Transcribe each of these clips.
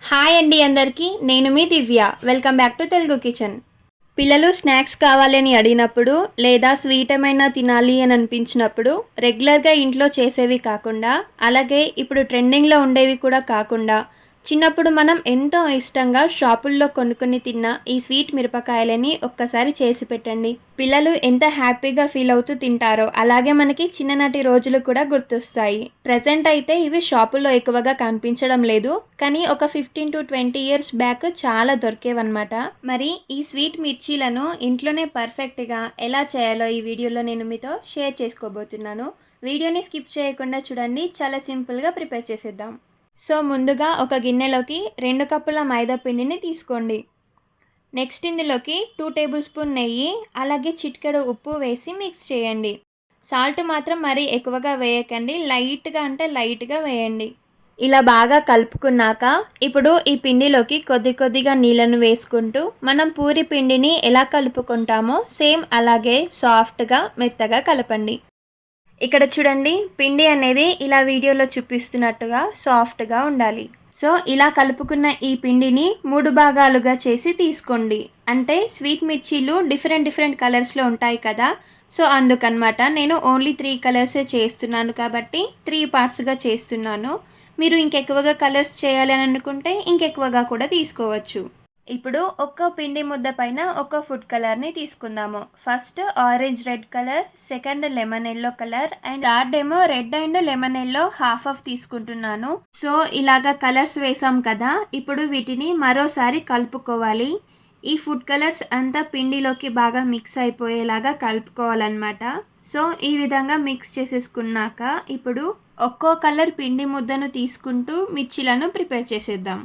Hi అండి అందరికీ. నేను మీ Divya. Welcome back to Telugu kitchen. పిల్లలు స్నాక్స్ కావాలని అడిగినప్పుడు లేదా స్వీట్ ఏమైనా తినాలి అని అనిపించినప్పుడు రెగ్యులర్గా ఇంట్లో చేసేవి కాకుండా, అలాగే ఇప్పుడు ట్రెండింగ్లో ఉండేవి కూడా కాకుండా, చిన్నప్పుడు మనం ఎంతో ఇష్టంగా షాపుల్లో కొనుక్కొని తిన్న ఈ స్వీట్ మిరపకాయలని ఒక్కసారి చేసి పెట్టండి. పిల్లలు ఎంత హ్యాపీగా ఫీల్ అవుతూ తింటారో అలాగే మనకి చిన్ననాటి రోజులు కూడా గుర్తొస్తాయి. ప్రజెంట్ అయితే ఇవి షాపుల్లో ఎక్కువగా కనిపించడం లేదు, కానీ ఒక 15 to 20 ఇయర్స్ బ్యాక్ చాలా దొరికేవన్నమాట. మరి ఈ స్వీట్ మిర్చీలను ఇంట్లోనే పర్ఫెక్ట్గా ఎలా చేయాలో ఈ వీడియోలో నేను మీతో షేర్ చేసుకోబోతున్నాను. వీడియోని స్కిప్ చేయకుండా చూడండి. చాలా సింపుల్గా ప్రిపేర్ చేసేద్దాం. సో ముందుగా ఒక గిన్నెలోకి 2 కప్పుల మైదా పిండిని తీసుకోండి. నెక్స్ట్ ఇందులోకి 2 టేబుల్ స్పూన్ నెయ్యి, అలాగే చిటికెడు ఉప్పు వేసి మిక్స్ చేయండి. సాల్ట్ మాత్రం మరీ ఎక్కువగా వేయకండి, లైట్గా అంటే లైట్గా వేయండి. ఇలా బాగా కలుపుకున్నాక ఇప్పుడు ఈ పిండిలోకి కొద్ది కొద్దిగా నీళ్ళను వేసుకుంటూ మనం పూరి పిండిని ఎలా కలుపుకుంటామో సేమ్ అలాగే సాఫ్ట్గా మెత్తగా కలపండి. ఇక్కడ చూడండి, పిండి అనేది ఇలా వీడియోలో చూపిస్తున్నట్టుగా సాఫ్ట్గా ఉండాలి. సో ఇలా కలుపుకున్న ఈ పిండిని 3 భాగాలుగా చేసి తీసుకోండి. అంటే స్వీట్ మిర్చీలు డిఫరెంట్ కలర్స్లో ఉంటాయి కదా, సో అందుకనమాట నేను ఓన్లీ 3 కలర్సే చేస్తున్నాను కాబట్టి 3 పార్ట్స్గా చేస్తున్నాను. మీరు ఇంకెక్కువగా కలర్స్ చేయాలి అని అనుకుంటే ఇంకెక్కువగా కూడా తీసుకోవచ్చు. ఇప్పుడు ఒక్క పిండి ముద్ద పైన ఒక ఫుడ్ కలర్ని తీసుకుందాము. First orange red colour, second lemon yellow colour, and third ఏమో red and lemon yellow half తీసుకుంటున్నాను. సో ఇలాగా కలర్స్ వేసాం కదా, ఇప్పుడు వీటిని మరోసారి కలుపుకోవాలి. ఈ ఫుడ్ కలర్స్ అంతా పిండిలోకి బాగా మిక్స్ అయిపోయేలాగా కలుపుకోవాలన్నమాట. సో ఈ విధంగా మిక్స్ చేసేసుకున్నాక ఇప్పుడు ఒక్కో కలర్ పిండి ముద్దను తీసుకుంటూ మిర్చీలను ప్రిపేర్ చేసేద్దాం.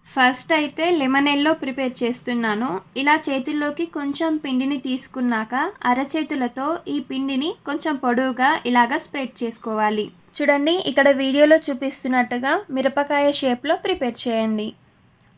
ఫస్ట్ అయితే లెమన్ ఎల్లో ప్రిపేర్ చేస్తున్నాను. ఇలా చేతుల్లోకి కొంచెం పిండిని తీసుకున్నాక అరచేతులతో ఈ పిండిని కొంచెం పొడవుగా ఇలాగా స్ప్రెడ్ చేసుకోవాలి. చూడండి, ఇక్కడ వీడియోలో చూపిస్తున్నట్టుగా మిరపకాయ షేప్లో ప్రిపేర్ చేయండి.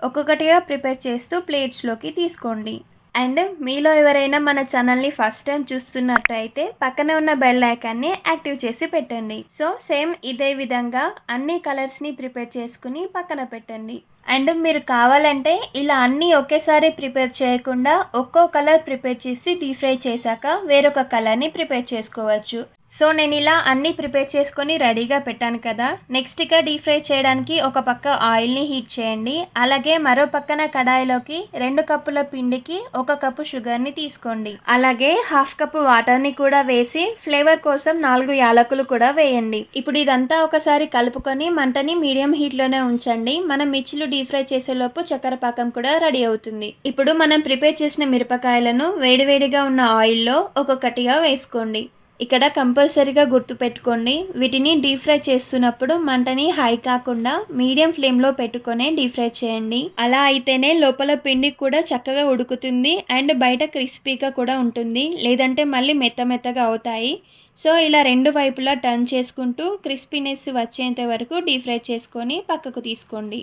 ఒక్కొక్కటిగా ప్రిపేర్ చేస్తూ ప్లేట్స్లోకి తీసుకోండి. అండ్ మీలో ఎవరైనా మన ఛానల్ని ఫస్ట్ టైం చూస్తున్నట్టయితే పక్కనే ఉన్న బెల్ ఐకాన్ని యాక్టివ్ చేసి పెట్టండి. సో సేమ్ ఇదే విధంగా అన్ని కలర్స్ని ప్రిపేర్ చేసుకుని పక్కన పెట్టండి. అండ్ మీరు కావాలంటే ఇలా అన్నీ ఒకేసారి ప్రిపేర్ చేయకుండా ఒక్కో కలర్ ప్రిపేర్ చేసి డీప్ ఫ్రై చేశాక వేరొక కలర్ని ప్రిపేర్ చేసుకోవచ్చు. సో నేను ఇలా అన్నీ ప్రిపేర్ చేసుకొని రెడీగా పెట్టాను కదా. నెక్స్ట్ ఇక డీప్ ఫ్రై చేయడానికి ఒక పక్క ఆయిల్ని హీట్ చేయండి. అలాగే మరో పక్కన కడాయిలోకి 2 కప్పుల పిండికి 1 కప్పు షుగర్ని తీసుకోండి. అలాగే హాఫ్ కప్పు వాటర్ని కూడా వేసి ఫ్లేవర్ కోసం 4 యాలకులు కూడా వేయండి. ఇప్పుడు ఇదంతా ఒకసారి కలుపుకొని మంటని మీడియం హీట్లోనే ఉంచండి. మనం మిర్చిలు డీప్ ఫ్రై చేసేలోపు చక్కెర పాకం కూడా రెడీ అవుతుంది. ఇప్పుడు మనం ప్రిపేర్ చేసిన మిరపకాయలను వేడివేడిగా ఉన్న ఆయిల్లో ఒక్కొక్కటిగా వేసుకోండి. ఇక్కడ కంపల్సరీగా గుర్తుపెట్టుకోండి, వీటిని డీప్ ఫ్రై చేస్తున్నప్పుడు మంటని హై కాకుండా మీడియం ఫ్లేమ్లో పెట్టుకొని డీప్ ఫ్రై చేయండి. అలా అయితేనే లోపల పిండి కూడా చక్కగా ఉడుకుతుంది అండ్ బయట క్రిస్పీగా కూడా ఉంటుంది, లేదంటే మళ్ళీ మెత్తగా అవుతాయి. సో ఇలా 2 వైపులా టర్న్ చేసుకుంటూ క్రిస్పీనెస్ వచ్చేంత వరకు డీప్ ఫ్రై చేసుకొని పక్కకు తీసుకోండి.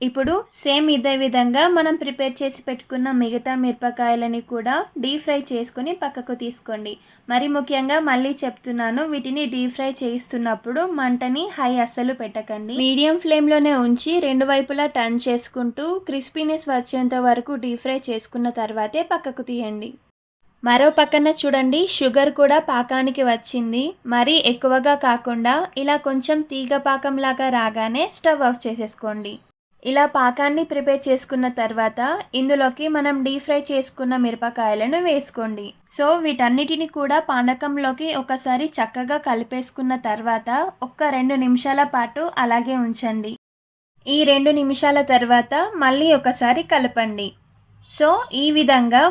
ఇప్పుడు సేమ్ ఇదే విధంగా మనం ప్రిపేర్ చేసి పెట్టుకున్న మిగతా మిరపకాయలని కూడా డీప్ ఫ్రై చేసుకుని పక్కకు తీసుకోండి. మరి ముఖ్యంగా మళ్ళీ చెప్తున్నాను, వీటిని డీప్ ఫ్రై చేస్తున్నప్పుడు మంటని హై అస్సలు పెట్టకండి. మీడియం ఫ్లేమ్లోనే ఉంచి 2 వైపులా టర్న్ చేసుకుంటూ క్రిస్పీనెస్ వచ్చేంత వరకు డీప్ ఫ్రై చేసుకున్న తర్వాతే పక్కకు తీయండి. మరో పక్కన చూడండి, షుగర్ కూడా పాకానికి వచ్చింది. మరీ ఎక్కువగా కాకుండా ఇలా కొంచెం తీగ పాకంలాగా రాగానే స్టవ్ ఆఫ్ చేసేసుకోండి. ఇలా పాకాన్ని ప్రిపేర్ చేసుకున్న తర్వాత ఇందులోకి మనం డీప్ ఫ్రై చేసుకున్న మిరపకాయలను వేసుకోండి. సో వీటన్నిటిని కూడా పానకంలోకి ఒకసారి చక్కగా కలిపేసుకున్న తర్వాత ఒక్క 2 నిమిషాల పాటు అలాగే ఉంచండి. ఈ 2 నిమిషాల తర్వాత మళ్ళీ ఒకసారి కలపండి. సో ఈ విధంగా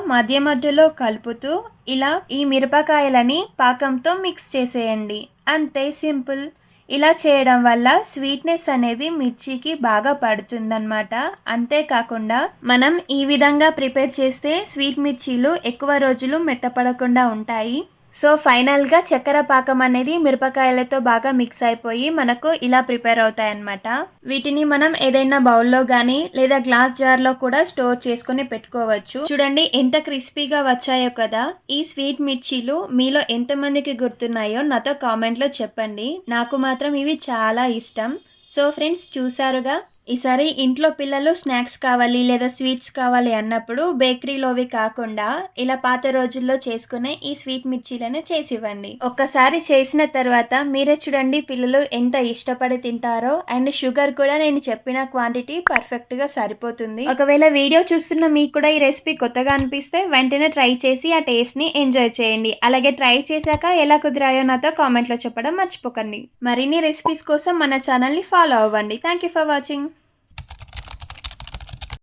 మధ్యలో కలుపుతూ ఇలా ఈ మిరపకాయలని పాకంతో మిక్స్ చేసేయండి. అంతే, సింపుల్. ఇలా చేయడం వల్ల స్వీట్నెస్ అనేది మిర్చికి బాగా పడుతుందన్నమాట. అంతేకాకుండా మనం ఈ విధంగా ప్రిపేర్ చేస్తే స్వీట్ మిర్చీలు ఎక్కువ రోజులు మెత్తపడకుండా ఉంటాయి. సో ఫైనల్గా చక్కెర పాకం అనేది మిరపకాయలతో బాగా మిక్స్ అయిపోయి మనకు ఇలా ప్రిపేర్ అవుతాయి అన్నమాట. వీటిని మనం ఏదైనా బౌల్లో కానీ లేదా గ్లాస్ జార్లో కూడా స్టోర్ చేసుకొని పెట్టుకోవచ్చు. చూడండి ఎంత క్రిస్పీగా వచ్చాయో కదా. ఈ స్వీట్ మిర్చీలు మీలో ఎంతమందికి గుర్తున్నాయో నాతో కామెంట్లో చెప్పండి. నాకు మాత్రం ఇవి చాలా ఇష్టం. సో ఫ్రెండ్స్, చూసారుగా, ఈసారి ఇంట్లో పిల్లలు స్నాక్స్ కావాలి లేదా స్వీట్స్ కావాలి అన్నప్పుడు బేకరీలోవి కాకుండా ఇలా పాత రోజుల్లో చేసుకునే ఈ స్వీట్ మిర్చీలను చేసివ్వండి. ఒక్కసారి చేసిన తర్వాత మీరే చూడండి పిల్లలు ఎంత ఇష్టపడి తింటారో. అండ్ షుగర్ కూడా నేను చెప్పిన క్వాంటిటీ పర్ఫెక్ట్గా సరిపోతుంది. ఒకవేళ వీడియో చూస్తున్న మీకు కూడా ఈ రెసిపీ కొత్తగా అనిపిస్తే వెంటనే ట్రై చేసి ఆ టేస్ట్ని ఎంజాయ్ చేయండి. అలాగే ట్రై చేశాక ఎలా కుదిరాయో నాతో కామెంట్లో చెప్పడం మర్చిపోకండి. మరిన్ని రెసిపీస్ కోసం మన ఛానల్ని ఫాలో అవ్వండి. Thank you for watching.